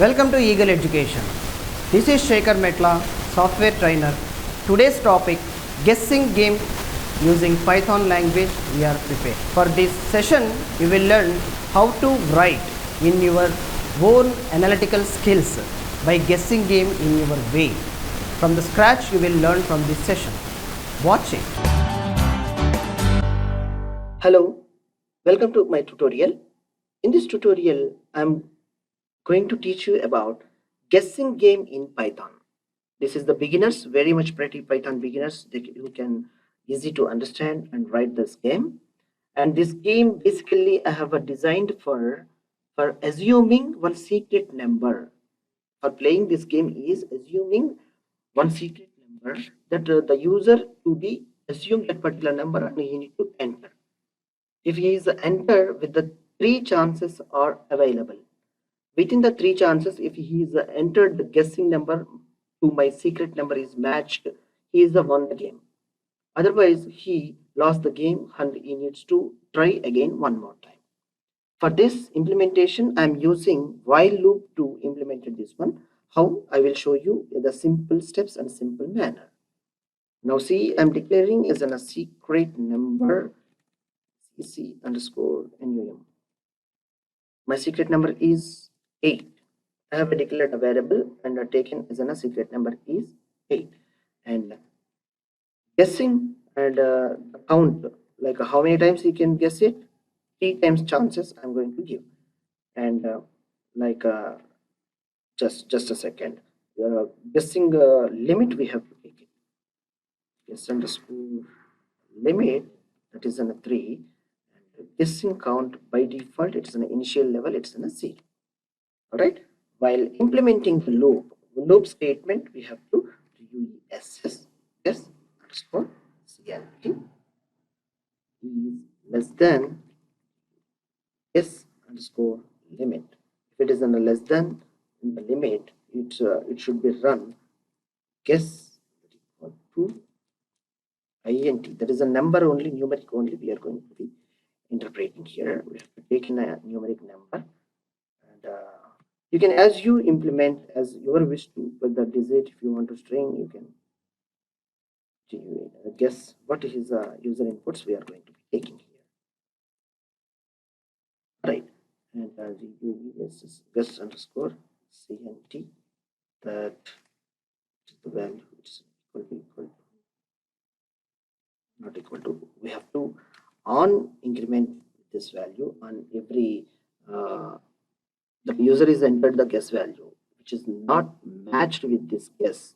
Welcome to Eagle Education. This is Sekhar Metla, software trainer. Today's topic, guessing game using Python language. We are prepared. For this session, you will learn how to write in your own analytical skills by guessing game in your way. From the scratch, you will learn from this session. Watch it. Hello, welcome to my tutorial. In this tutorial, I'm going to teach you about guessing game in Python. This is the beginners, very much pretty Python beginners who can easy to understand and write this game. And this game basically I have designed for assuming one secret number. For playing this game is assuming one secret number that the user to be assume that particular number and he need to enter. If he is enter with the three chances are available. Within the three chances, if he is entered the guessing number to my secret number is matched, he is the won the game. Otherwise, he lost the game and he needs to try again one more time. For this implementation, I am using while loop to implement this one. How? I will show you the simple steps and simple manner. Now see, I am declaring as a secret number cc underscore num. My secret number is 8. I have declared a variable and taken as a secret number is 8. And guessing and count, like how many times you can guess it, 3 times chances I'm going to give. And just a second, guessing limit we have to take it. Guess underscore limit, that is a 3. And guessing count by default, it's an initial level, it's in a 0. All right. While implementing the loop statement, we have to use yes underscore clt is less than s underscore limit. If it is in a less than in the limit, it should be run guess equal to int. That is a number only, numeric only. We are going to be interpreting here. We have to take in a numeric number, and you can, as you implement as your wish to, with the digit, if you want to string, you can guess what is the user inputs we are going to be taking here. Right. And guess underscore cnt, that is the value which is equal to not equal to. We have to on increment this value on every the user is entered the guess value which is not matched with this guess.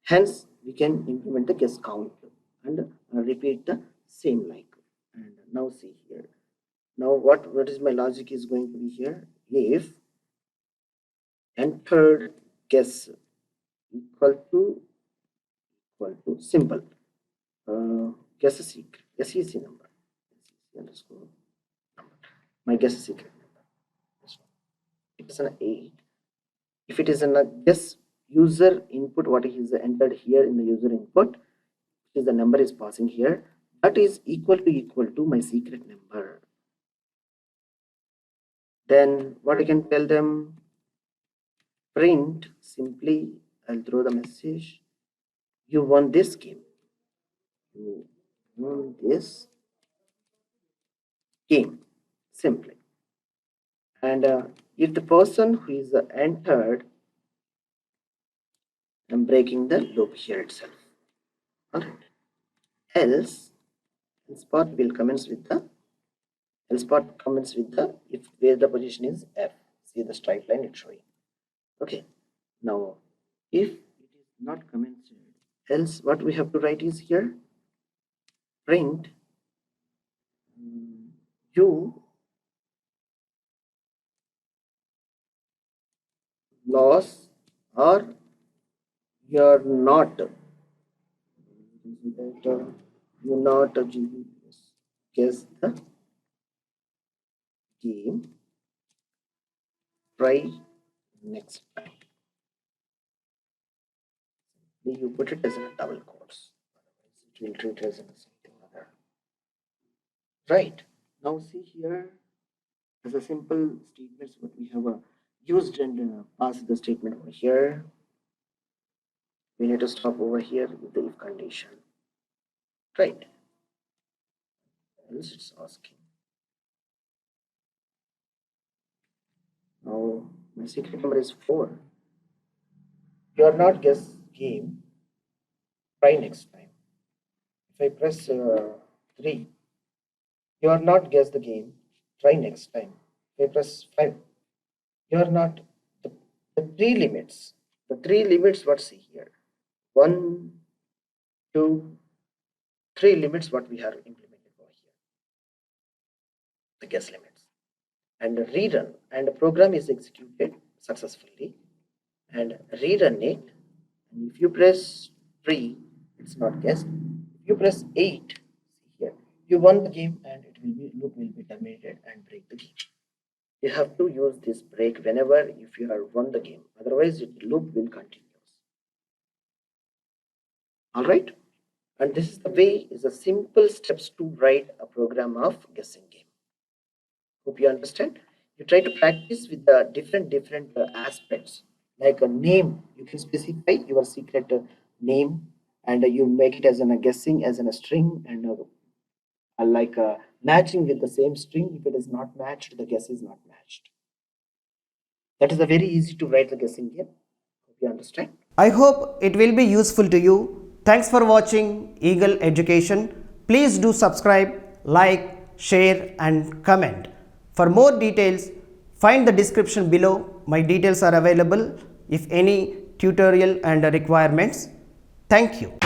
Hence, we can implement the guess count and repeat the same like. And now see here. Now what is my logic is going to be here? If entered guess equal to simple guess a secret SEC number underscore number. My guess a secret number. It is an 8. If it is a guess user input, what is entered here in the user input, is the number is passing here, that is equal to my secret number. Then what I can tell them, print simply, I'll throw the message, you won this game. You won this game, simply. And if the person who is entered, I'm breaking the loop here itself. All right. Else part will commence with the if where the position is f. See the straight line it's showing. Okay. Now, if it is not commenced, else what we have to write is here print you loss or you're not guess the game, try next time. You put it as in a double quotes, otherwise it will treat as in something other. Right. Now see here as a simple statements what we have used and passed the statement over here. We need to stop over here with the if condition, right? Else it's asking. Now my secret number is 4. You are not guess game. Try next time. If I press 3, you are not guess the game. Try next time. If I press 5, you are not the 3 limits. The 3 limits what see here. 1, 2, 3 limits what we have implemented over here. The guess limits. And rerun, and the program is executed successfully. And rerun it. And if you press 3, it's not guessed. If you press 8, see here, you won the game and loop will be terminated and break the game. You have to use this break whenever if you have won the game. Otherwise, loop will continue. All right. And this is the way, is the simple steps to write a program of guessing game. Hope you understand. You try to practice with the different aspects, like a name. You can specify your secret name, and you make it as a guessing as a string, and like matching with the same string. If it is not matched, the guess is not matched. That is a very easy to write the guessing game. Hope you understand. I hope it will be useful to you. Thanks for watching Eagle Education. Please do subscribe, like, share and comment. For more details, find the description below. My details are available if any tutorial and requirements. Thank you.